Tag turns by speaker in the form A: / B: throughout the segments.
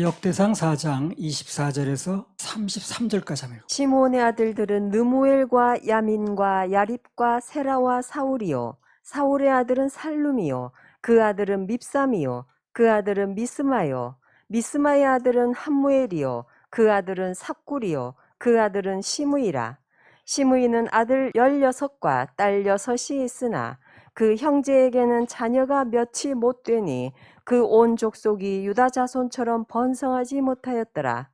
A: 역대상 4장 24절에서 33절까지 하면
B: 시므온의 아들들은 느무엘과 야민과 야립과 세라와 사울이요 사울의 아들은 살룸이요 그 아들은 밉삼이요 그 아들은 미스마요 미스마의 아들은 함무엘이요 그 아들은 삭굴이요 그 아들은 시므이라. 시므이는 아들 16과 딸 6이 있으나 그 형제에게는 자녀가 몇이 못 되니 그 온 족속이 유다 자손처럼 번성하지 못하였더라.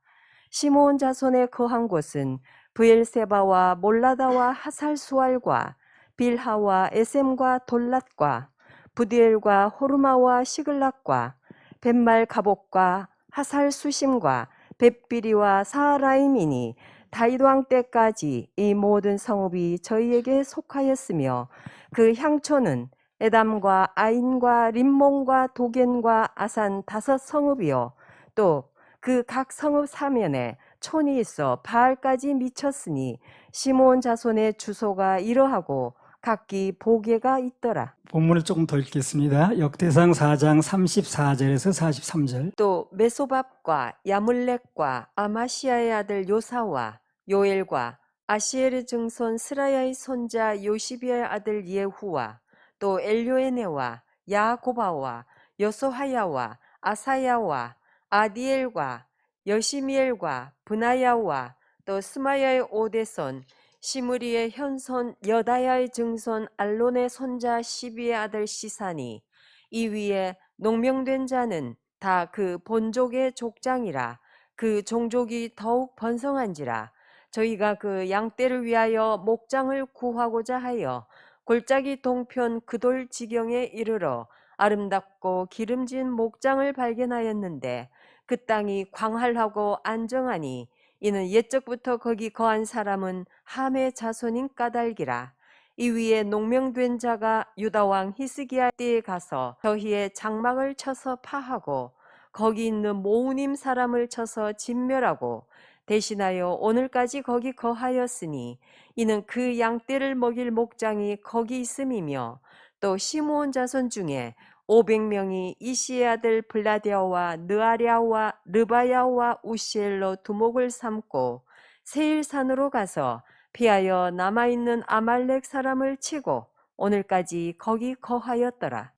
B: 시므온 자손의 거한 곳은 브엘세바와 몰라다와 하살수알과 빌하와 에셈과 돌랏과 부디엘과 호르마와 시글락과 벳말 가복과 하살수심과 벳비리와 사라임이니 다윗 왕 때까지 이 모든 성읍이 저희에게 속하였으며 그 향초는 에담과 아인과 림몬과 도겐과 아산 5성읍이요 또 그 각 성읍 사면에 촌이 있어 바알까지 미쳤으니 시므온 자손의 주소가 이러하고 각기 보게가 있더라.
A: 본문을 조금 더 읽겠습니다. 역대상 4장 34절에서 43절.
B: 또 메소밥과 야물렉과 아마시아의 아들 요사와 요엘과 아시엘의 증손 스라야의 손자 요시비의 아들 예후와 또 엘요에네와 야고바와 여소하야와 아사야와 아디엘과 여시미엘과 브나야와 또 스마야의 오대손 시므리의 현손 여다야의 증손 알론의 손자 시비의 아들 시사니 이 위에 농명된 자는 다 그 본족의 족장이라. 그 종족이 더욱 번성한지라. 저희가 그 양떼를 위하여 목장을 구하고자 하여 골짜기 동편 그돌 지경에 이르러 아름답고 기름진 목장을 발견하였는데 그 땅이 광활하고 안정하니 이는 옛적부터 거기 거한 사람은 함의 자손인 까닭이라. 이 위에 농명된 자가 유다왕 히스기야 때에 가서 저희의 장막을 쳐서 파하고 거기 있는 모우님 사람을 쳐서 진멸하고 대신하여 오늘까지 거기 거하였으니 이는 그 양떼를 먹일 목장이 거기 있음이며 또 시므온 자손 중에 500명이 이시의 아들 블라데아와 느아랴와 르바야와 우시엘로 두목을 삼고 세일산으로 가서 피하여 남아있는 아말렉 사람을 치고 오늘까지 거기 거하였더라.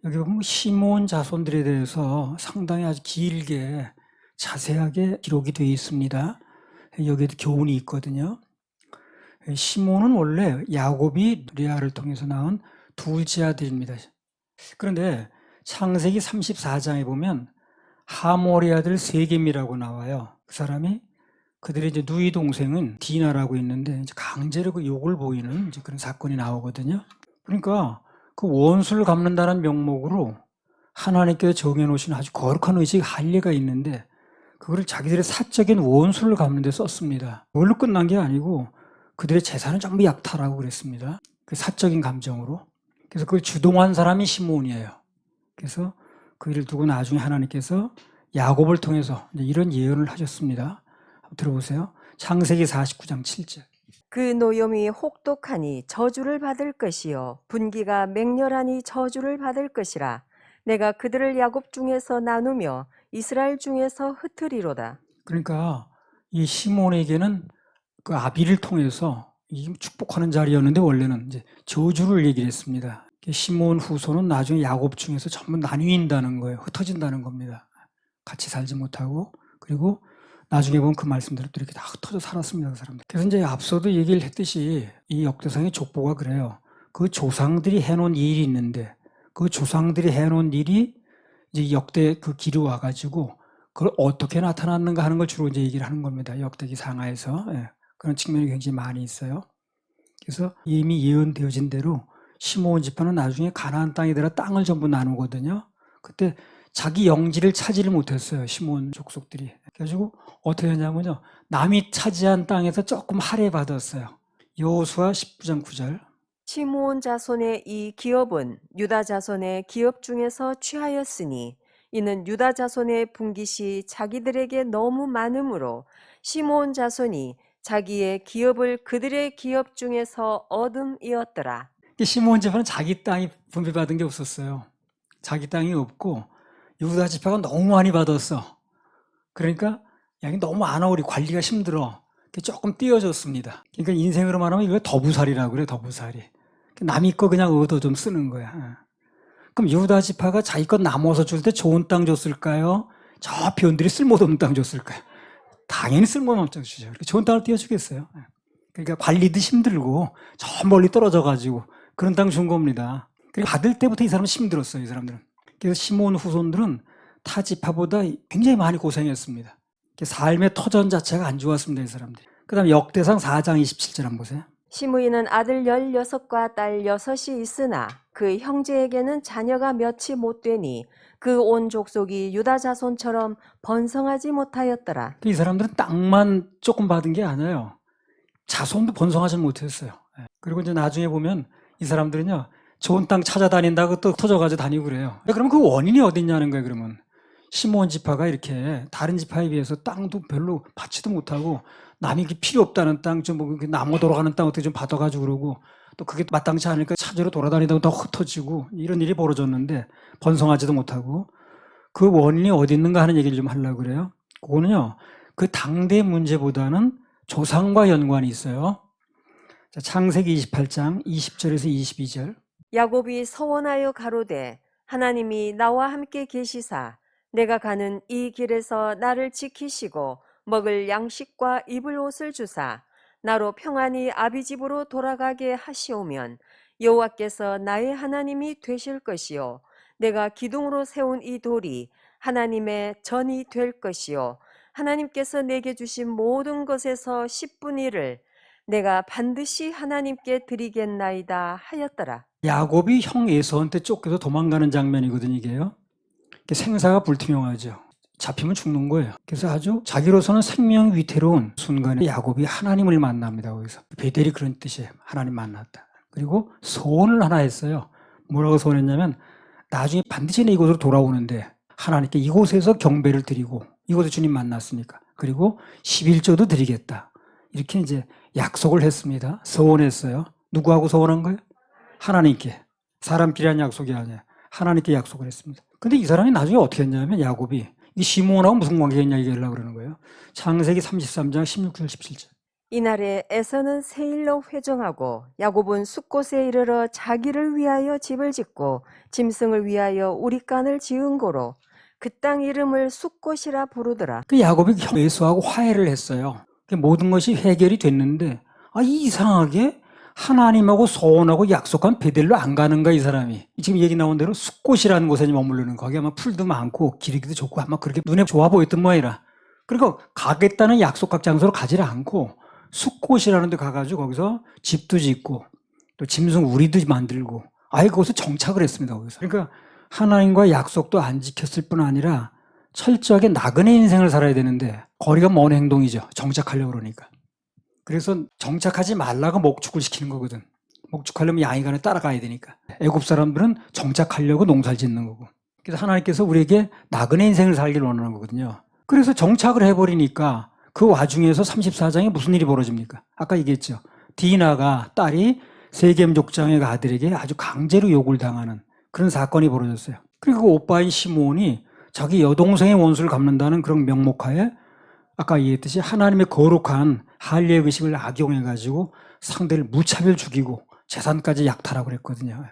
A: 여기 보면 시므온 자손들에 대해서 상당히 아주 길게 자세하게 기록이 되어 있습니다. 여기에도 교훈이 있거든요. 시므온은 원래 야곱이 레아를 통해서 낳은 둘째 아들입니다. 그런데 창세기 34장에 보면 하몰의 아들 세겜이라고 나와요. 그 사람이 그들의 이제 누이 동생은 디나라고 있는데 이제 강제로 그 욕을 보이는 이제 그런 사건이 나오거든요. 그러니까 그 원수를 갚는다는 명목으로 하나님께서 정해놓으신 아주 거룩한 의식 할례가 있는데 그거를 자기들의 사적인 원수를 갚는 데 썼습니다. 그걸로 끝난 게 아니고 그들의 재산을 전부 약탈하고 그랬습니다. 그 사적인 감정으로. 그래서 그걸 주동한 사람이 시므온이에요. 그래서 그 일을 두고 나중에 하나님께서 야곱을 통해서 이런 예언을 하셨습니다. 한번 들어보세요. 창세기 49장 7절.
B: 그 노염이 혹독하니 저주를 받을 것이요 분기가 맹렬하니 저주를 받을 것이라. 내가 그들을 야곱 중에서 나누며 이스라엘 중에서 흩으리로다.
A: 그러니까 이 시몬에게는 그 아비를 통해서 축복하는 자리였는데 원래는 이제 저주를 얘기를 했습니다. 시몬 후손은 나중에 야곱 중에서 전부 나뉘인다는 거예요. 흩어진다는 겁니다. 같이 살지 못하고. 그리고 나중에 보면 그 말씀대로 또 이렇게 다 흩어져 살았습니다. 그 사람들. 그래서 이제 앞서도 얘기를 했듯이 이 역대상의 족보가 그래요. 그 조상들이 해놓은 일이 있는데 그 조상들이 해놓은 일이 이제 역대 그 기로 와가지고 그걸 어떻게 나타났는가 하는 걸 주로 이제 얘기를 하는 겁니다. 역대기 상하에서. 예. 그런 측면이 굉장히 많이 있어요. 그래서 이미 예언되어진 대로 시므온 지파는 나중에 가나안 땅에 들어 땅을 전부 나누거든요. 그때 자기 영지를 차지를 못했어요. 시므온 족속들이. 그래가지고 어떻게 했냐면요. 남이 차지한 땅에서 조금 할애받았어요. 여호수아 19장 9절.
B: 시므온 자손의 이 기업은 유다 자손의 기업 중에서 취하였으니 이는 유다 자손의 분깃이 자기들에게 너무 많으므로 시므온 자손이 자기의 기업을 그들의 기업 중에서 얻음이었더라.
A: 시므온 지파는 자기 땅이 분배받은 게 없었어요. 자기 땅이 없고 유다 지파가 너무 많이 받았어. 그러니까 여기 너무 안 우리 관리가 힘들어. 조금 띄어줬습니다. 그러니까 인생으로 말하면 이거 더부살이라고 그래, 더부살이. 남이 거 그냥 얻어 좀 쓰는 거야. 그럼 유다 지파가 자기 것 나눠서 줄 때 좋은 땅 줬을까요? 저 변들이 쓸모없는 땅 줬을까요? 당연히 쓸모없는 땅 주죠. 이렇게 좋은 땅을 띄워주겠어요. 그러니까 관리도 힘들고 저 멀리 떨어져가지고 그런 땅 준 겁니다. 그리고 받을 때부터 이 사람은 힘들었어요. 이 사람들은. 그래서 시몬 후손들은 타 지파보다 굉장히 많이 고생했습니다. 삶의 터전 자체가 안 좋았습니다. 이 사람들이. 그 다음에 역대상 4장 27절 한번 보세요.
B: 시므이는 아들 16과 딸 6이 있으나 그 형제에게는 자녀가 몇이 못 되니 그 온 족속이 유다 자손처럼 번성하지 못하였더라.
A: 이 사람들은 땅만 조금 받은 게 아니에요. 자손도 번성하지 못했어요. 그리고 이제 나중에 보면 이 사람들은요, 좋은 땅 찾아다닌다고 또 터져가지고 다니고 그래요. 그럼 그 원인이 어디 있냐는 거예요, 그러면. 시므온 지파가 이렇게 다른 지파에 비해서 땅도 별로 받지도 못하고 남이 필요 없다는 땅, 좀 나무 돌아가는 땅 어떻게 좀 받아가지고 그러고 또 그게 마땅치 않으니까 찾으러 돌아다니다가 더 흩어지고 이런 일이 벌어졌는데 번성하지도 못하고 그 원인이 어디 있는가 하는 얘기를 좀 하려고 그래요. 그거는요, 그 당대 문제보다는 조상과 연관이 있어요. 자, 창세기 28장 20절에서 22절.
B: 야곱이 서원하여 가로되 하나님이 나와 함께 계시사 내가 가는 이 길에서 나를 지키시고 먹을 양식과 입을 옷을 주사 나로 평안히 아비 집으로 돌아가게 하시오면 여호와께서 나의 하나님이 되실 것이요 내가 기둥으로 세운 이 돌이 하나님의 전이 될 것이요 하나님께서 내게 주신 모든 것에서 10분의 1을 내가 반드시 하나님께 드리겠나이다 하였더라.
A: 야곱이 형 에서한테 쫓겨서 도망가는 장면이거든요, 이게요. 생사가 불투명하죠. 잡히면 죽는 거예요. 그래서 아주 자기로서는 생명 위태로운 순간에 야곱이 하나님을 만납니다. 거기서 베델이 그런 뜻이에요. 하나님 만났다. 그리고 소원을 하나 했어요. 뭐라고 소원했냐면 나중에 반드시 내 이곳으로 돌아오는데 하나님께 이곳에서 경배를 드리고 이곳에 주님 만났으니까 그리고 11조도 드리겠다. 이렇게 이제 약속을 했습니다. 소원했어요. 누구하고 소원한 거예요? 하나님께. 사람끼리 한 약속이 아니에요. 하나님께 약속을 했습니다. 근데 이 사람이 나중에 어떻게 했냐면 야곱이 이 시므온하고 무슨 관계가 있냐 얘기하려고 그러는 거예요. 창세기 33장 16절 17절.
B: 이날에 에서는 세일로 회정하고 야곱은 숫곳에 이르러 자기를 위하여 집을 짓고 짐승을 위하여 우리간을 지은 고로 그 땅 이름을 숫곳이라 부르더라.
A: 그 야곱이 형 에서하고 화해를 했어요. 모든 것이 해결이 됐는데 이상하게 하나님하고 소원하고 약속한 베델로 안 가는가 이 사람이. 지금 얘기 나온 대로 숫곳이라는 곳에 머무르는 거기 아마 풀도 많고 기르기도 좋고 아마 그렇게 눈에 좋아 보였던 모양이라. 그러니까 가겠다는 약속각 장소로 가지를 않고 숫곳이라는 데 가가지고 거기서 집도 짓고 또 짐승 우리도 만들고 아예 거기서 정착을 했습니다. 거기서. 그러니까 하나님과 약속도 안 지켰을 뿐 아니라 철저하게 나그네 인생을 살아야 되는데 거리가 먼 행동이죠. 정착하려고 그러니까. 그래서 정착하지 말라고 목축을 시키는 거거든. 목축하려면 양이간에 따라가야 되니까. 애굽 사람들은 정착하려고 농사를 짓는 거고. 그래서 하나님께서 우리에게 나그네 인생을 살기를 원하는 거거든요. 그래서 정착을 해버리니까 그 와중에서 34장에 무슨 일이 벌어집니까? 아까 얘기했죠. 디나가 딸이 세겜 족장의 아들에게 아주 강제로 욕을 당하는 그런 사건이 벌어졌어요. 그리고 그 오빠인 시므온이 자기 여동생의 원수를 갚는다는 그런 명목하에 아까 얘기했듯이 하나님의 거룩한 할례 의식을 악용해가지고 상대를 무차별 죽이고 재산까지 약탈하고 그랬거든요.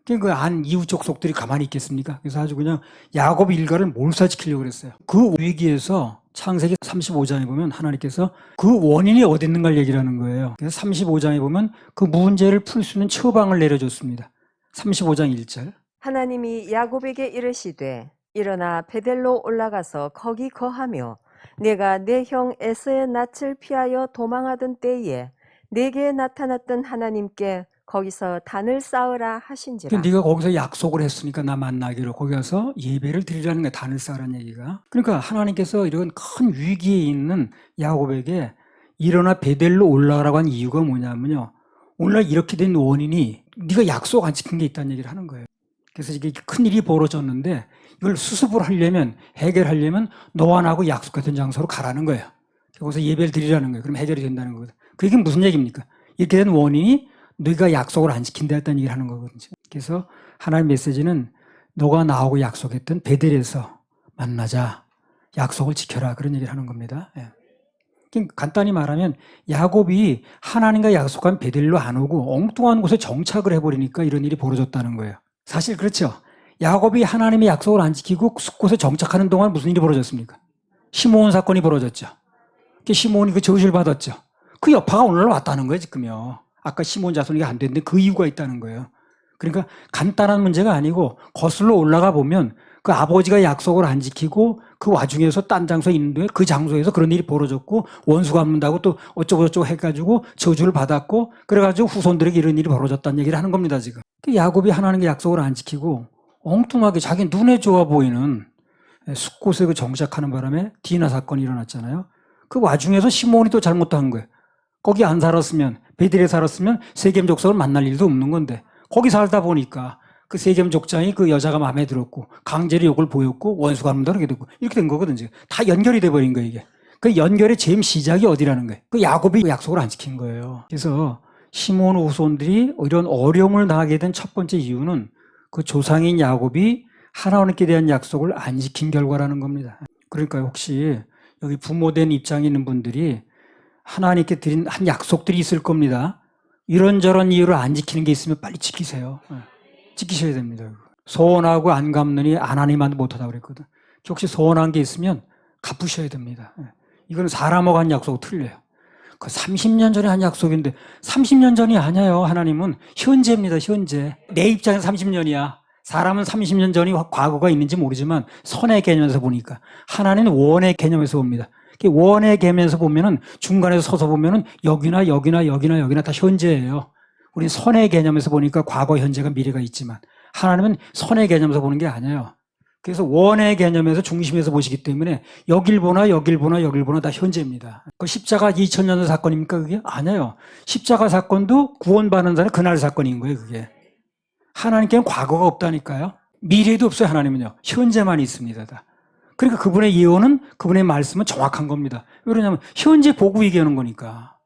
A: 그 안 이웃 족속들이 가만히 있겠습니까? 그래서 아주 그냥 야곱 일가를 몰살시키려고 그랬어요. 그 위기에서 창세기 35장에 보면 하나님께서 그 원인이 어디 있는가를 얘기를 하는 거예요. 그래서 35장에 보면 그 문제를 풀 수 있는 처방을 내려줬습니다. 35장 1절.
B: 하나님이 야곱에게 이르시되 일어나 베델로 올라가서 거기 거하며 내가 내 형 에서의 낯을 피하여 도망하던 때에 내게 나타났던 하나님께 거기서 단을 쌓으라 하신지라.
A: 네가 거기서 약속을 했으니까 나 만나기로 거기 가서 예배를 드리라는 거야. 단을 쌓으라는 얘기가. 그러니까 하나님께서 이런 큰 위기에 있는 야곱에게 일어나 베델로 올라가라고 한 이유가 뭐냐면요. 오늘날 이렇게 된 원인이 네가 약속 안 지킨 게 있다는 얘기를 하는 거예요. 그래서 이게 큰 일이 벌어졌는데 이걸 수습을 하려면 해결하려면 너와 나하고 약속했던 장소로 가라는 거예요. 거기서 예배를 드리라는 거예요. 그럼 해결이 된다는 거거든. 그게 무슨 얘기입니까? 이렇게 된 원인이 너희가 약속을 안 지킨다 했다는 얘기를 하는 거거든요. 그래서 하나님의 메시지는 너가 나하고 약속했던 베델에서 만나자. 약속을 지켜라. 그런 얘기를 하는 겁니다. 예. 그러니까 간단히 말하면 야곱이 하나님과 약속한 베델로 안 오고 엉뚱한 곳에 정착을 해버리니까 이런 일이 벌어졌다는 거예요. 사실 그렇죠. 야곱이 하나님의 약속을 안 지키고 숲곳에 정착하는 동안 무슨 일이 벌어졌습니까? 시므온 사건이 벌어졌죠. 시므온이 그 저주를 받았죠. 그 여파가 오늘날 왔다는 거예요, 지금요. 아까 시므온 자손이 안 됐는데 그 이유가 있다는 거예요. 그러니까 간단한 문제가 아니고 거슬러 올라가 보면 그 아버지가 약속을 안 지키고 그 와중에서 딴 장소에 있는데 그 장소에서 그런 일이 벌어졌고 원수 갚는다고 또 어쩌고저쩌고 해가지고 저주를 받았고 그래가지고 후손들에게 이런 일이 벌어졌다는 얘기를 하는 겁니다, 지금. 야곱이 하나님의 약속을 안 지키고 엉뚱하게 자기 눈에 좋아 보이는 숲곳에 그 정착하는 바람에 디나 사건이 일어났잖아요. 그 와중에서 시므온이 또 잘못한 거예요. 거기 안 살았으면, 베델에 살았으면 세겜 족속을 만날 일도 없는 건데 거기 살다 보니까 그 세겜 족장이 그 여자가 마음에 들었고 강제로 욕을 보였고 원수가 갚는다 그렇게 됐고 이렇게 된 거거든 지금. 다 연결이 돼버린 거예요 이게. 그 연결의 제일 시작이 어디라는 거예요. 그 야곱이 약속을 안 지킨 거예요. 그래서 시므온 후손들이 이런 어려움을 당하게 된 첫 번째 이유는 그 조상인 야곱이 하나님께 대한 약속을 안 지킨 결과라는 겁니다. 그러니까 혹시 여기 부모된 입장에 있는 분들이 하나님께 드린 한 약속들이 있을 겁니다. 이런저런 이유로 안 지키는 게 있으면 빨리 지키세요. 지키셔야 됩니다. 소원하고 안 갚느니 하나님만 못하다고 그랬거든. 혹시 소원한 게 있으면 갚으셔야 됩니다. 이건 사람하고 한 약속 틀려요. 그 30년 전에 한 약속인데 30년 전이 아니에요. 하나님은 현재입니다. 현재. 내 입장에서 30년이야. 사람은 30년 전이 과거가 있는지 모르지만 선의 개념에서 보니까 하나님은 원의 개념에서 봅니다. 원의 개념에서 보면은 중간에서 서서 보면은 여기나 여기나 여기나 여기나 다 현재예요. 우리 선의 개념에서 보니까 과거, 현재가 미래가 있지만 하나님은 선의 개념에서 보는 게 아니에요. 그래서 원의 개념에서 중심에서 보시기 때문에 여길 보나 여길 보나 여길 보나 다 현재입니다. 그 십자가 2000년 전 사건입니까 그게? 아니에요. 십자가 사건도 구원받는 자는 그날 사건인 거예요 그게. 하나님께는 과거가 없다니까요. 미래도 없어요 하나님은요. 현재만 있습니다. 다. 그러니까 그분의 예언은 그분의 말씀은 정확한 겁니다. 왜 그러냐면 현재 보고 얘기하는 거니까.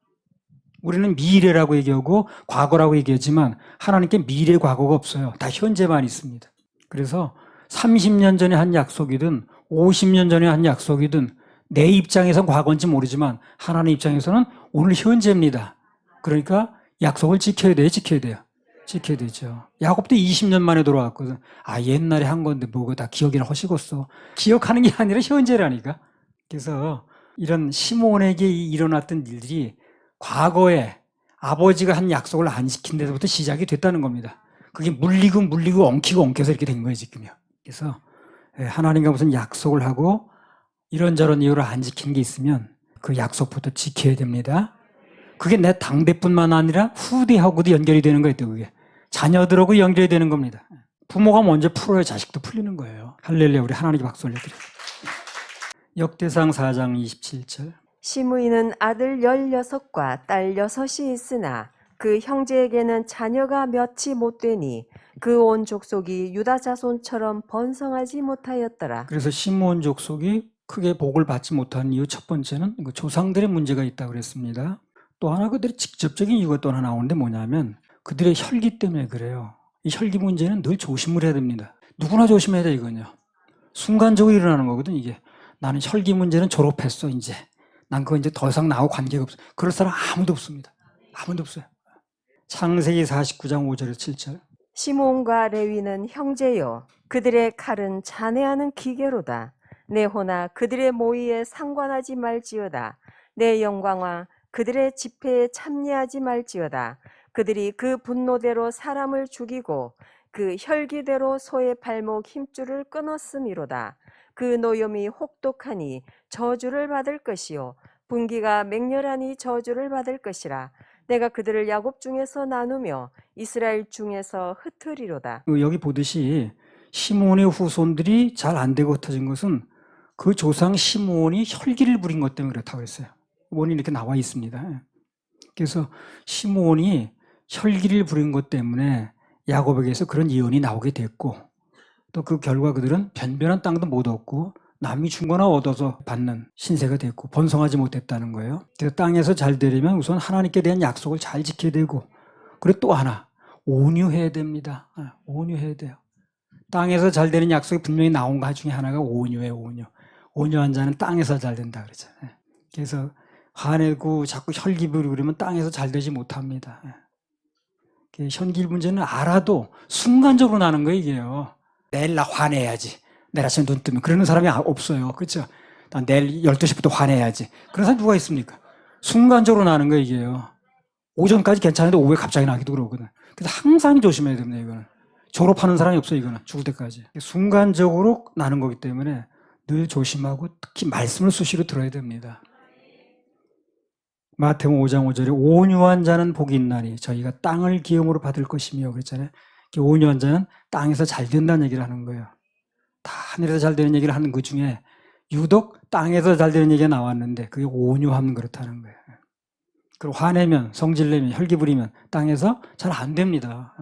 A: 우리는 미래라고 얘기하고 과거라고 얘기하지만 하나님께 미래 과거가 없어요. 다 현재만 있습니다. 그래서 30년 전에 한 약속이든 50년 전에 한 약속이든 내 입장에서는 과거인지 모르지만 하나님 입장에서는 오늘 현재입니다. 그러니까 약속을 지켜야 돼요. 지켜야 돼요. 지켜야 되죠. 야곱도 20년 만에 돌아왔거든. 아 옛날에 한 건데 뭐가 다 기억이나 허시겠어. 기억하는 게 아니라 현재라니까. 그래서 이런 시므온에게 일어났던 일들이 과거에 아버지가 한 약속을 안 지킨 데서부터 시작이 됐다는 겁니다. 그게 물리고 엉키고 엉켜서 이렇게 된 거예요 지금요. 그래서 하나님과 무슨 약속을 하고 이런저런 이유로 안 지킨 게 있으면 그 약속부터 지켜야 됩니다. 그게 내 당대뿐만 아니라 후대하고도 연결이 되는 거예요 또 그게. 자녀들하고 연결이 되는 겁니다. 부모가 먼저 풀어야 자식도 풀리는 거예요. 할렐루야. 우리 하나님께 박수 올려드립니다. 역대상 4장 27절.
B: 시므이는 아들 16과 딸 6이 있으나 그 형제에게는 자녀가 몇이 못 되니 그 온 족속이 유다 자손처럼 번성하지 못하였더라.
A: 그래서 시므온 족속이 크게 복을 받지 못한 이유 첫 번째는 조상들의 문제가 있다고 그랬습니다. 또 하나 그들의 직접적인 이유가 또 하나 나오는데 뭐냐면 그들의 혈기 때문에 그래요. 이 혈기 문제는 늘 조심을 해야 됩니다. 누구나 조심해야 돼 이건요. 순간적으로 일어나는 거거든 이게. 나는 혈기 문제는 졸업했어 이제. 난 그거 이제 더 이상 나하고 관계가 없어. 그럴 사람 아무도 없습니다. 아무도 없어요. 창세기 49장 5절에서 7절.
B: 시므온과 레위는 형제요 그들의 칼은 잔해하는 기계로다. 내 호나 그들의 모의에 상관하지 말지어다. 내 영광아 그들의 집회에 참여하지 말지어다. 그들이 그 분노대로 사람을 죽이고 그 혈기대로 소의 발목 힘줄을 끊었음이로다. 그 노염이 혹독하니 저주를 받을 것이요 분기가 맹렬하니 저주를 받을 것이라. 내가 그들을 야곱 중에서 나누며 이스라엘 중에서 흩으리로다.
A: 여기 보듯이 시므온의 후손들이 잘 안 되고 흩어진 것은 그 조상 시므온이 혈기를 부린 것 때문에 그렇다고 했어요. 원인이 이렇게 나와 있습니다. 그래서 시므온이 혈기를 부린 것 때문에 야곱에게서 그런 예언이 나오게 됐고 또 그 결과 그들은 변변한 땅도 못 얻고 남이 준 거나 얻어서 받는 신세가 됐고 번성하지 못했다는 거예요. 그래서 땅에서 잘 되려면 우선 하나님께 대한 약속을 잘 지켜야 되고 그리고 또 하나 온유해야 됩니다. 온유해야 돼요. 땅에서 잘 되는 약속이 분명히 나온 것 중에 하나가 온유예요. 온유. 온유한 자는 땅에서 잘 된다 그러잖아요. 그래서 화내고 자꾸 혈기 부리고 그러면 땅에서 잘 되지 못합니다. 현길 문제는 알아도 순간적으로 나는 거예요, 이게요. 내일 나 화내야지. 내일 아침에 눈 뜨면. 그러는 사람이 없어요. 그렇죠? 난 내일 12시부터 화내야지. 그런 사람 누가 있습니까? 순간적으로 나는 거예요, 이게요. 오전까지 괜찮은데 오후에 갑자기 나기도 그러거든. 그래서 항상 조심해야 됩니다, 이거는. 졸업하는 사람이 없어요, 이거는. 죽을 때까지. 순간적으로 나는 거기 때문에 늘 조심하고 특히 말씀을 수시로 들어야 됩니다. 마태복음 5장 5절에 온유한 자는 복이 있나니 저희가 땅을 기업으로 받을 것이며 그랬잖아요. 온유한 자는 땅에서 잘 된다는 얘기를 하는 거예요. 다 하늘에서 잘 되는 얘기를 하는 그 중에 유독 땅에서 잘 되는 얘기가 나왔는데 그게 온유함 그렇다는 거예요. 그리고 화내면 성질내면 혈기 부리면 땅에서 잘 안 됩니다.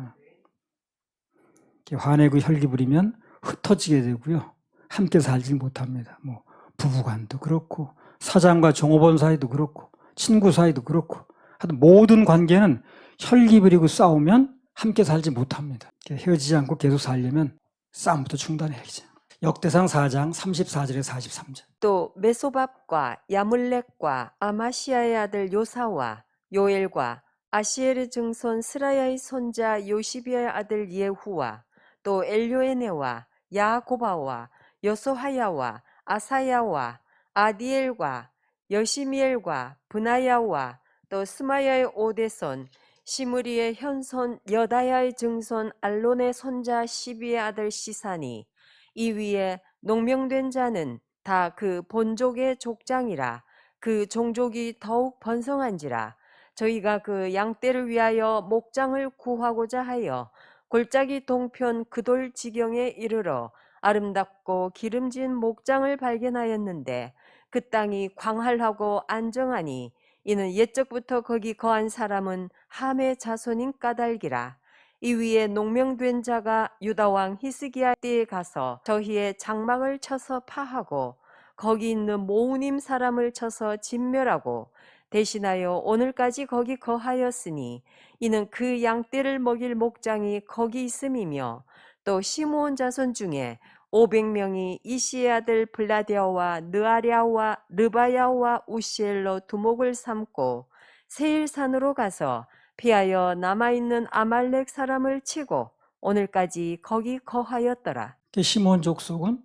A: 화내고 혈기 부리면 흩어지게 되고요. 함께 살지 못합니다. 뭐 부부간도 그렇고 사장과 종업원 사이도 그렇고 친구 사이도 그렇고 하여튼 모든 관계는 혈기 부리고 싸우면 함께 살지 못합니다. 헤어지지 않고 계속 살려면 싸움부터 중단해야죠. 역대상 4장 34절에 43절.
B: 또 메소밥과 야물렉과 아마시아의 아들 요사와 요엘과 아시엘의 증손 스라야의 손자 요시비아의 아들 예후와 또 엘요에네와 야고바와 여소하야와 아사야와 아디엘과 여시미엘과 브나야와 또 스마야의 오대손 시므리의 현손 여다야의 증손 알론의 손자 시비의 아들 시사니 이 위에 농명된 자는 다 그 본족의 족장이라 그 종족이 더욱 번성한지라 저희가 그 양떼를 위하여 목장을 구하고자 하여 골짜기 동편 그돌 지경에 이르러 아름답고 기름진 목장을 발견하였는데 그 땅이 광활하고 안정하니 이는 옛적부터 거기 거한 사람은 함의 자손인 까닭이라. 이 위에 농명된 자가 유다왕 히스기야 때에 가서 저희의 장막을 쳐서 파하고 거기 있는 모우님 사람을 쳐서 진멸하고 대신하여 오늘까지 거기 거하였으니 이는 그 양떼를 먹일 목장이 거기 있음이며 또 시므온 자손 중에 500명이 이시의 아들 블라데아와 느아랴와 르바야와 우시엘로 두목을 삼고 세일산으로 가서 피하여 남아있는 아말렉 사람을 치고 오늘까지 거기 거하였더라.
A: 시몬 족속은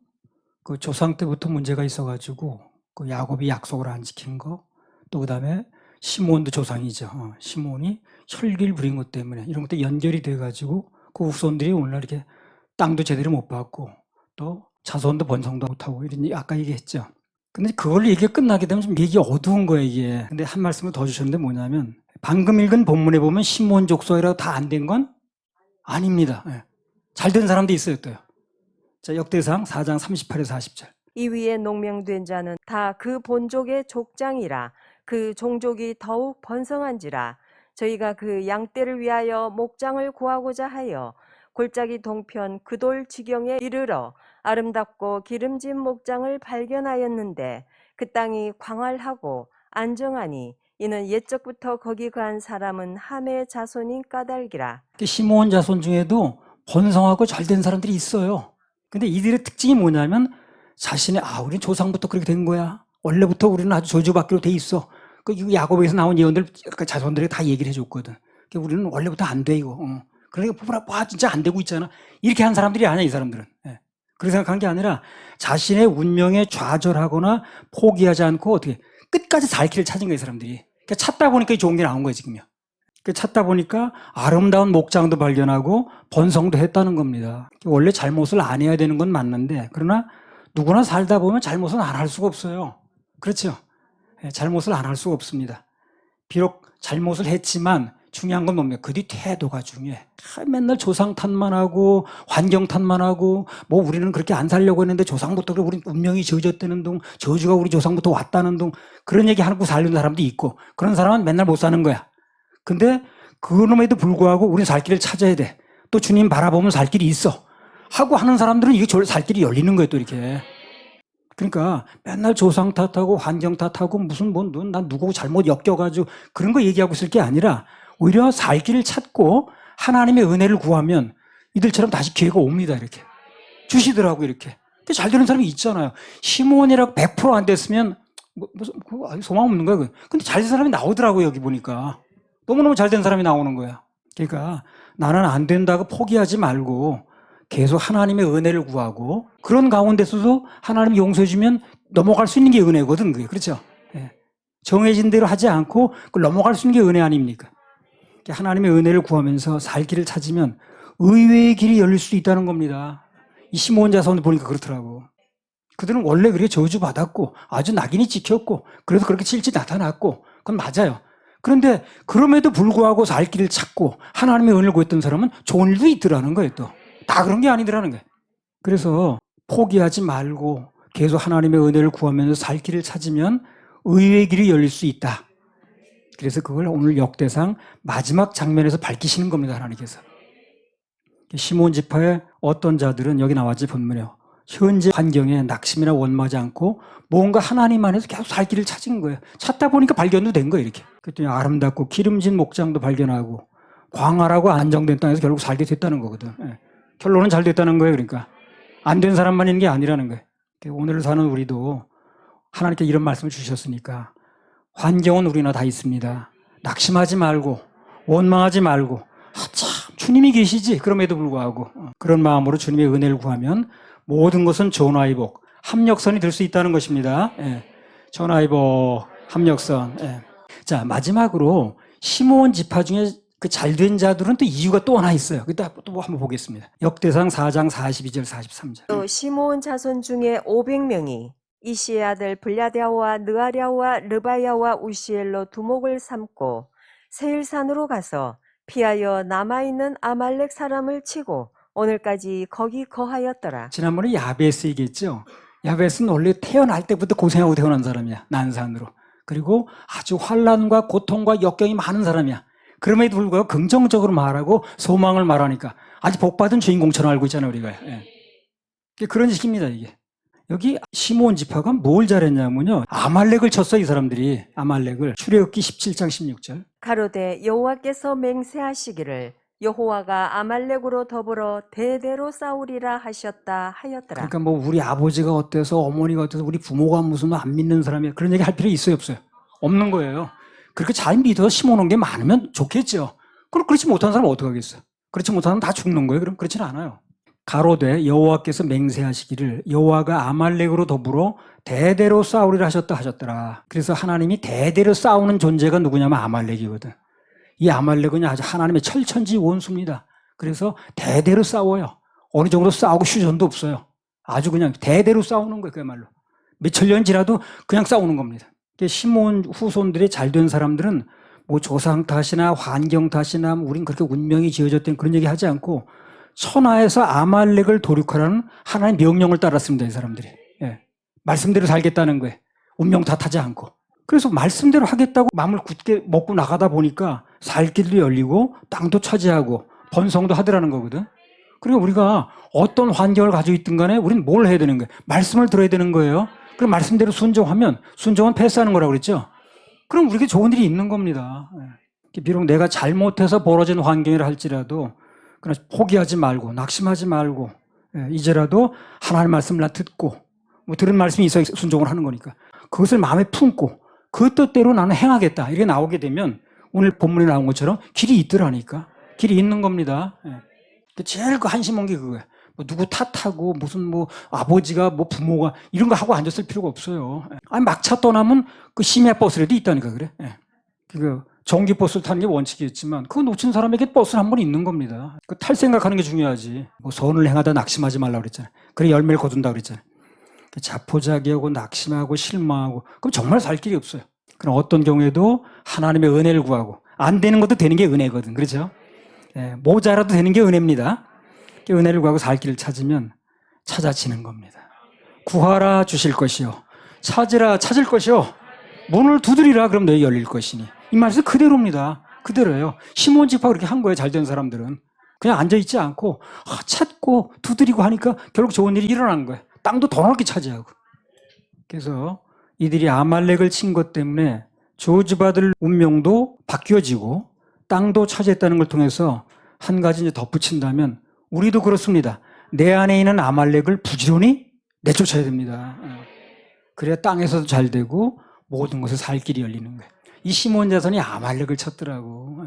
A: 그 조상 때부터 문제가 있어가지고 그 야곱이 약속을 안 지킨 거, 또 그다음에 시몬도 조상이죠. 시몬이 혈기를 부린 것 때문에 이런 것도 연결이 돼가지고 그 후손들이 오늘날 이렇게 땅도 제대로 못 받고 또 자손도 번성도 못하고 이런 아까 얘기했죠. 근데 그걸 얘기가 끝나게 되면 좀 얘기 어두운 거예요, 이게. 근데 한 말씀을 더 주셨는데 뭐냐면 방금 읽은 본문에 보면 시몬 족속이라고 다 안 된 건 아닙니다. 잘 된 사람도 있어요, 또요. 자, 역대상 4장 38에서 40절.
B: 이 위에 농명된 자는 다 그 본족의 족장이라 그 종족이 더욱 번성한지라 저희가 그 양떼를 위하여 목장을 구하고자 하여 골짜기 동편 그돌 지경에 이르러 아름답고 기름진 목장을 발견하였는데 그 땅이 광활하고 안정하니 이는 옛적부터 거기 거한 사람은 함의 자손인 까닭이라.
A: 시므온 자손 중에도 번성하고 잘된 사람들이 있어요. 근데 이들의 특징이 뭐냐면 자신의 우리 조상부터 그렇게 된 거야. 원래부터 우리는 아주 저주받기로 돼 있어. 그 야곱에서 나온 예언들 자손들에게 다 얘기를 해줬거든. 우리는 원래부터 안 돼 이거. 그러니까 보라 진짜 안 되고 있잖아. 이렇게 한 사람들이 아니야, 이 사람들은. 그렇게 생각한 게 아니라 자신의 운명에 좌절하거나 포기하지 않고 어떻게 끝까지 살 길을 찾은 거야, 이 사람들이. 그러니까 찾다 보니까 이 좋은 게 나온 거야, 지금요. 찾다 보니까 아름다운 목장도 발견하고 번성도 했다는 겁니다. 원래 잘못을 안 해야 되는 건 맞는데 그러나 누구나 살다 보면 잘못은 안 할 수가 없어요. 그렇죠? 잘못을 안 할 수가 없습니다. 비록 잘못을 했지만 중요한 건 뭡니까? 그 뒤 태도가 중요해. 맨날 조상 탓만 하고 환경 탓만 하고 뭐 우리는 그렇게 안 살려고 했는데 조상부터 그래 우리 운명이 저어졌다는 둥 저주가 우리 조상부터 왔다는 둥 그런 얘기 하고 살는 사람도 있고 그런 사람은 맨날 못 사는 거야. 근데 그놈에도 불구하고 우리는 살 길을 찾아야 돼. 또 주님 바라보면 살 길이 있어. 하고 하는 사람들은 이게 살 길이 열리는 거예요, 또 이렇게. 그러니까 맨날 조상 탓하고 환경 탓하고 무슨 난 누구 잘못 엮여가지고 그런 거 얘기하고 있을 게 아니라 오히려 살 길을 찾고 하나님의 은혜를 구하면 이들처럼 다시 기회가 옵니다, 이렇게. 주시더라고, 이렇게. 잘 되는 사람이 있잖아요. 시몬이라고 100%안 됐으면 소망 없는 거야. 근데 잘 된 사람이 나오더라고요. 여기 보니까. 너무너무 잘 된 사람이 나오는 거야. 그러니까 나는 안 된다고 포기하지 말고 계속 하나님의 은혜를 구하고 그런 가운데서도 하나님이 용서해 주면 넘어갈 수 있는 게 은혜거든. 그게. 그렇죠? 예. 정해진 대로 하지 않고 그걸 넘어갈 수 있는 게 은혜 아닙니까? 하나님의 은혜를 구하면서 살 길을 찾으면 의외의 길이 열릴 수 있다는 겁니다. 이 시몬 자손을 보니까 그렇더라고. 그들은 원래 그렇게 저주받았고 아주 낙인이 찍혔고 그래서 그렇게 실제 나타났고 그건 맞아요. 그런데 그럼에도 불구하고 살 길을 찾고 하나님의 은혜를 구했던 사람은 좋은 일도 있더라는 거예요. 또 다 그런 게 아니더라는 거예요. 그래서 포기하지 말고 계속 하나님의 은혜를 구하면서 살 길을 찾으면 의외의 길이 열릴 수 있다. 그래서 그걸 오늘 역대상 마지막 장면에서 밝히시는 겁니다. 하나님께서. 시몬 지파의 어떤 자들은 여기 나왔지 본문에 현재 환경에 낙심이나 원망하지 않고 뭔가 하나님 안에서 계속 살 길을 찾은 거예요. 찾다 보니까 발견도 된 거예요. 이렇게. 그랬더니 아름답고 기름진 목장도 발견하고 광활하고 안정된 땅에서 결국 살게 됐다는 거거든. 예. 결론은 잘 됐다는 거예요. 그러니까 안 된 사람만 있는 게 아니라는 거예요. 오늘 사는 우리도 하나님께 이런 말씀을 주셨으니까 환경은 우리나 다 있습니다. 낙심하지 말고 원망하지 말고 참 주님이 계시지. 그럼에도 불구하고 그런 마음으로 주님의 은혜를 구하면 모든 것은 전화의 복, 합력선이 될 수 있다는 것입니다. 예. 전화의 복, 합력선. 예. 자, 마지막으로 시몬 지파 중에 그 잘된 자들은 또 이유가 또 하나 있어요. 그때 또 한번 보겠습니다. 역대상 4장 42절 43절.
B: 또 시므온 자손 중에 500명이 이시의 아들 블야랴와 느아랴와 르바야와 우시엘로 두목을 삼고 세일산으로 가서 피하여 남아있는 아말렉 사람을 치고 오늘까지 거기 거하였더라.
A: 지난번에 야베스 얘기했죠. 야베스는 원래 태어날 때부터 고생하고 태어난 사람이야. 난산으로. 그리고 아주 환난과 고통과 역경이 많은 사람이야. 그럼에도 불구하고 긍정적으로 말하고 소망을 말하니까 아주 복받은 주인공처럼 알고 있잖아요. 우리가. 예. 그런 식입니다. 이게. 여기 시몬 지파가 뭘 잘했냐면요. 아말렉을 쳤어요. 이 사람들이. 아말렉을. 출애굽기 17장 16절.
B: 가로되 여호와께서 맹세하시기를 여호와가 아말렉으로 더불어 대대로 싸우리라 하셨다 하였더라.
A: 그러니까 뭐 우리 아버지가 어때서 어머니가 어때서 우리 부모가 무슨 안 믿는 사람이야. 그런 얘기 할 필요 있어요 없어요? 없는 거예요. 그렇게 잘 믿어서 심어놓은 게 많으면 좋겠죠. 그럼 그렇지 못한 사람은 어떡하겠어요? 그렇지 못한 사람은 다 죽는 거예요. 그럼 그렇지는 않아요. 가로되 여호와께서 맹세하시기를 여호와가 아말렉으로 더불어 대대로 싸우리라 하셨더라. 그래서 하나님이 대대로 싸우는 존재가 누구냐면 아말렉이거든. 이 아말렉은 아주 하나님의 철천지 원수입니다. 그래서 대대로 싸워요. 어느 정도 싸우고 휴전도 없어요. 아주 그냥 대대로 싸우는 거예요. 그야말로. 몇천 년 지나도 그냥 싸우는 겁니다. 시몬 후손들이 잘된 사람들은 뭐 조상 탓이나 환경 탓이나 우린 그렇게 운명이 지어졌다는 그런 얘기 하지 않고 천하에서 아말렉을 도륙하라는 하나님의 명령을 따랐습니다. 이 사람들이. 예. 말씀대로 살겠다는 거예요. 운명 탓하지 않고. 그래서 말씀대로 하겠다고 마음을 굳게 먹고 나가다 보니까 살 길도 열리고 땅도 차지하고 번성도 하더라는 거거든. 그러니까 우리가 어떤 환경을 가지고 있든 간에 우리는 뭘 해야 되는 거예요? 말씀을 들어야 되는 거예요. 그럼 말씀대로 순종하면 순종은 패스하는 거라고 그랬죠. 그럼 우리에게 좋은 일이 있는 겁니다. 비록 내가 잘못해서 벌어진 환경이라 할지라도 그러나 포기하지 말고 낙심하지 말고 이제라도 하나님의 말씀을 듣고 뭐 들은 말씀이 있어야 순종을 하는 거니까 그것을 마음에 품고 그 뜻대로 나는 행하겠다 이렇게 나오게 되면 오늘 본문에 나온 것처럼 길이 있더라니까. 길이 있는 겁니다. 제일 그 한심한 게 그거야. 뭐 누구 탓하고 무슨 뭐 아버지가 뭐 부모가 이런 거 하고 앉았을 필요가 없어요. 아니 막차 떠나면 그 심야 버스라도 있다니까 그래. 그 전기 버스를 타는 게 원칙이었지만 그거 놓친 사람에게 버스는 한 번 있는 겁니다. 그 탈 생각하는 게 중요하지. 뭐 선을 행하다 낙심하지 말라고 그랬잖아요. 그래 열매를 거둔다 그랬잖아요. 자포자기하고 낙심하고 실망하고 그럼 정말 살 길이 없어요. 그럼 어떤 경우에도 하나님의 은혜를 구하고 안 되는 것도 되는 게 은혜거든. 그렇죠? 모자라도 되는 게 은혜입니다. 은혜를 구하고 살 길을 찾으면 찾아지는 겁니다. 구하라 주실 것이요 찾으라 찾을 것이요 문을 두드리라 그럼 너희 열릴 것이니. 이 말씀 그대로입니다. 그대로예요. 시몬 지파가 그렇게 한 거예요. 잘된 사람들은. 그냥 앉아있지 않고 찾고 두드리고 하니까 결국 좋은 일이 일어나는 거예요. 땅도 더 넓게 차지하고. 그래서 이들이 아말렉을 친 것 때문에 저주받을 운명도 바뀌어지고 땅도 차지했다는 걸 통해서 한 가지 이제 덧붙인다면 우리도 그렇습니다. 내 안에 있는 아말렉을 부지런히 내쫓아야 됩니다. 그래야 땅에서도 잘 되고 모든 것에 살 길이 열리는 거예요. 이 시몬 자손이 아말렉을 쳤더라고.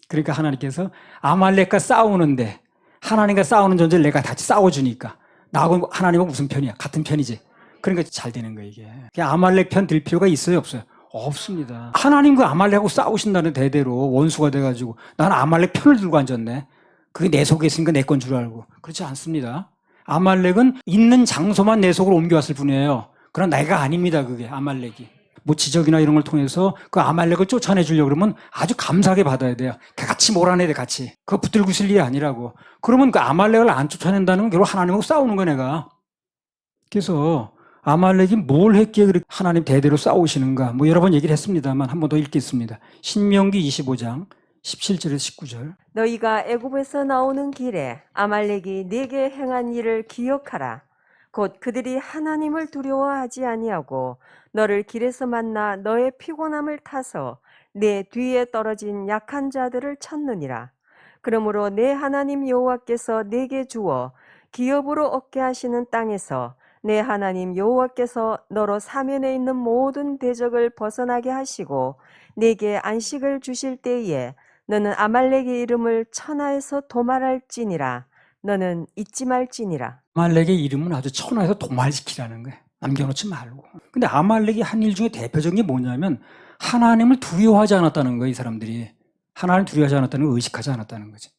A: 그러니까 하나님께서 아말렉과 싸우는데 하나님과 싸우는 존재를 내가 같이 싸워주니까 나하고 하나님하고 무슨 편이야? 같은 편이지. 그러니까 잘 되는 거예요 이게. 아말렉 편 들 필요가 있어요 없어요? 없습니다. 하나님과 아말렉하고 싸우신다는 대대로 원수가 돼가지고 나는 아말렉 편을 들고 앉았네. 그게 내 속에 있으니까 내 건 줄 알고. 그렇지 않습니다. 아말렉은 있는 장소만 내 속으로 옮겨왔을 뿐이에요. 그러나 내가 아닙니다 그게 아말렉이. 뭐 지적이나 이런 걸 통해서 그 아말렉을 쫓아내주려고 그러면 아주 감사하게 받아야 돼요. 같이 몰아내야 돼 같이. 그거 붙들고 있을 일이 아니라고. 그러면 그 아말렉을 안 쫓아낸다는 건 결국 하나님하고 싸우는 거야 내가. 그래서 아말렉이 뭘 했기에 그렇게 하나님 대대로 싸우시는가 뭐 여러 번 얘기를 했습니다만 한 번 더 읽겠습니다. 신명기 25장 17절에서 19절.
B: 너희가 애굽에서 나오는 길에 아말렉이 네게 행한 일을 기억하라. 곧 그들이 하나님을 두려워하지 아니하고 너를 길에서 만나 너의 피곤함을 타서 내 뒤에 떨어진 약한 자들을 쳤느니라. 그러므로 내 하나님 여호와께서 네게 주어 기업으로 얻게 하시는 땅에서 내 하나님 여호와께서 너로 사면에 있는 모든 대적을 벗어나게 하시고 네게 안식을 주실 때에 너는 아말렉의 이름을 천하에서 도말할지니라. 너는 잊지 말지니라.
A: 아말렉의 이름은 아주 천하에서 도말시키라는 거예요. 남겨놓지 말고. 근데 아말렉이 한 일 중에 대표적인 게 뭐냐면 하나님을 두려워하지 않았다는 거예요. 이 사람들이. 하나님을 두려워하지 않았다는 걸 의식하지 않았다는 거지.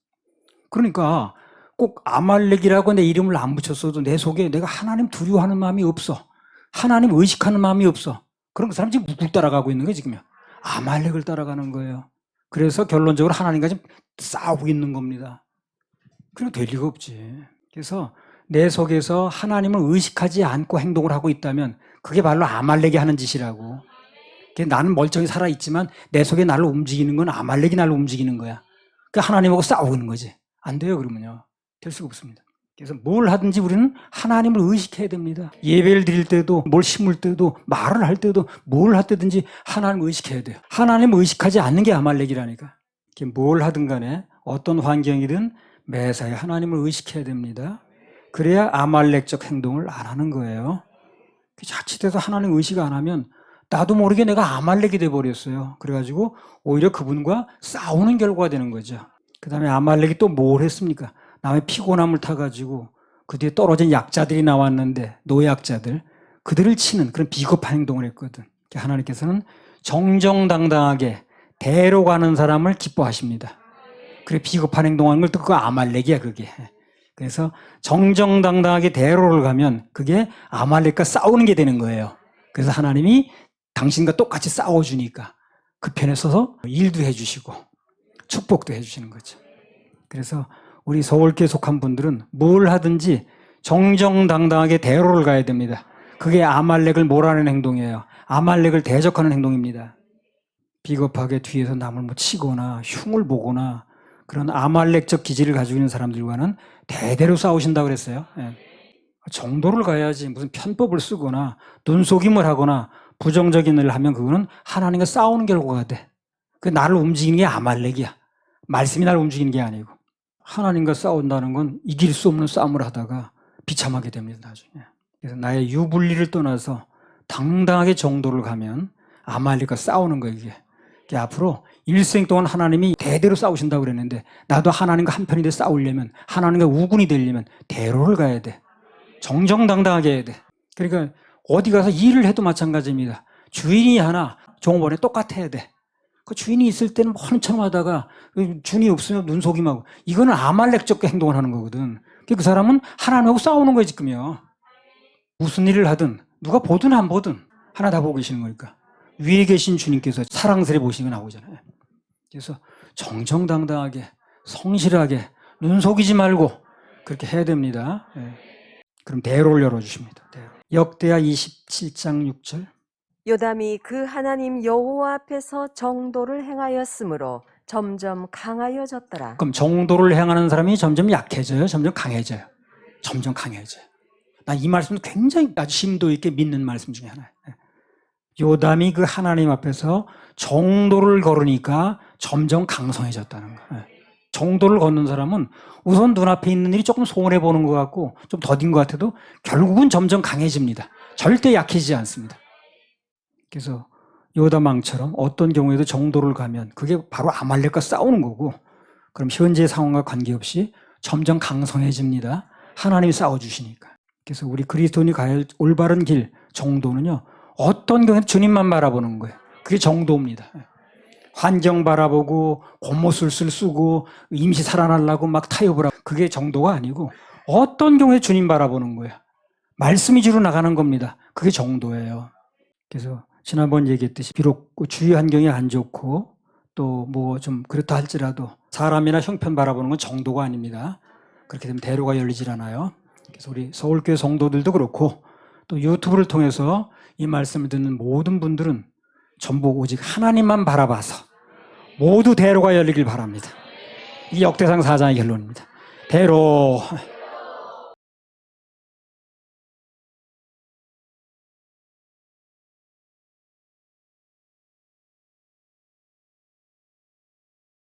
A: 그러니까 꼭 아말렉이라고 내 이름을 안 붙였어도 내 속에 내가 하나님 두려워하는 마음이 없어. 하나님 의식하는 마음이 없어. 그런 그 사람 지금 누굴 따라가고 있는 거예요 지금요? 아말렉을 따라가는 거예요. 그래서 결론적으로 하나님과 지금 싸우고 있는 겁니다. 그럼 될 리가 없지. 그래서 내 속에서 하나님을 의식하지 않고 행동을 하고 있다면 그게 바로 아말렉이 하는 짓이라고. 나는 멀쩡히 살아있지만 내 속에 나를 움직이는 건 아말렉이 나를 움직이는 거야. 그 하나님하고 싸우고 있는 거지. 안 돼요 그러면요. 될 수가 없습니다. 그래서 뭘 하든지 우리는 하나님을 의식해야 됩니다. 예배를 드릴 때도 뭘 심을 때도 말을 할 때도 뭘 할 때든지 하나님을 의식해야 돼요. 하나님을 의식하지 않는 게 아말렉이라니까. 뭘 하든 간에 어떤 환경이든 매사에 하나님을 의식해야 됩니다. 그래야 아말렉적 행동을 안 하는 거예요. 자칫해서 하나님 의식 안 하면 나도 모르게 내가 아말렉이 돼버렸어요. 그래가지고 오히려 그분과 싸우는 결과가 되는 거죠. 그 다음에 아말렉이 또 뭘 했습니까? 남의 피곤함을 타가지고 그 뒤에 떨어진 약자들이 나왔는데 노약자들 그들을 치는 그런 비겁한 행동을 했거든. 하나님께서는 정정당당하게 대로 가는 사람을 기뻐하십니다. 그래 비겁한 행동하는 걸 또 그거 아말렉이야 그게. 그래서 정정당당하게 대로를 가면 그게 아말렉과 싸우는 게 되는 거예요. 그래서 하나님이 당신과 똑같이 싸워주니까 그 편에 서서 일도 해주시고 축복도 해주시는 거죠. 그래서 우리 서울교회 속한 분들은 뭘 하든지 정정당당하게 대로를 가야 됩니다. 그게 아말렉을 몰아내는 행동이에요. 아말렉을 대적하는 행동입니다. 비겁하게 뒤에서 남을 뭐 치거나 흉을 보거나 그런 아말렉적 기질을 가지고 있는 사람들과는 대대로 싸우신다고 그랬어요. 정도를 가야지 무슨 편법을 쓰거나 눈속임을 하거나 부정적인 일을 하면 그거는 하나님과 싸우는 결과가 돼. 그 나를 움직이는 게 아말렉이야. 말씀이 나를 움직이는 게 아니고. 하나님과 싸운다는 건 이길 수 없는 싸움을 하다가 비참하게 됩니다, 나중에. 그래서 나의 유불리를 떠나서 당당하게 정도를 가면 아말렉과 싸우는 거예요, 이게. 앞으로 일생 동안 하나님이 대대로 싸우신다고 그랬는데 나도 하나님과 한편이 돼 싸우려면 하나님과 우군이 되려면 대로를 가야 돼. 정정당당하게 해야 돼. 그러니까 어디 가서 일을 해도 마찬가지입니다. 주인이 하나 종업원에 똑같아야 돼. 그 주인이 있을 때는 헌처럼 하다가 주인이 없으면 눈속임하고 이거는 아말렉적 행동을 하는 거거든. 그 사람은 하나님하고 싸우는 거예요 지금요. 무슨 일을 하든 누가 보든 안 보든 하나 다 보고 계시는 거니까. 위에 계신 주님께서 사랑스레 보시는 거 나오잖아요. 그래서 정정당당하게 성실하게 눈속이지 말고 그렇게 해야 됩니다. 그럼 대로를 열어주십니다. 대로. 역대하 27장 6절.
B: 요담이 그 하나님 여호와 앞에서 정도를 행하였으므로 점점 강하여졌더라.
A: 그럼 정도를 행하는 사람이 점점 약해져요? 점점 강해져요? 점점 강해져요. 난 이 말씀은 굉장히 아주 심도 있게 믿는 말씀 중에 하나예요. 요담이 그 하나님 앞에서 정도를 걸으니까 점점 강성해졌다는 거예요. 정도를 걷는 사람은 우선 눈앞에 있는 일이 조금 소원해 보는 것 같고 좀 더딘 것 같아도 결국은 점점 강해집니다. 절대 약해지지 않습니다. 그래서 요담왕처럼 어떤 경우에도 정도를 가면 그게 바로 아말렉과 싸우는 거고, 그럼 현재 상황과 관계없이 점점 강성해집니다. 하나님이 싸워주시니까. 그래서 우리 그리스도인이 가야 할 올바른 길, 정도는요, 어떤 경우에도 주님만 바라보는 거예요. 그게 정도입니다. 환경 바라보고 겉모술술 쓰고 임시 살아나려고 막 타협을 하고, 그게 정도가 아니고 어떤 경우에 주님 바라보는 거예요. 말씀이 주로 나가는 겁니다. 그게 정도예요. 그래서 지난번 얘기했듯이 비록 주위 환경이 안 좋고 또 뭐 좀 그렇다 할지라도 사람이나 형편 바라보는 건 정도가 아닙니다. 그렇게 되면 대로가 열리질 않아요. 그래서 우리 서울교회 성도들도 그렇고 또 유튜브를 통해서 이 말씀을 듣는 모든 분들은 전부 오직 하나님만 바라봐서 모두 대로가 열리길 바랍니다. 이게 역대상 4장의 결론입니다. 대로.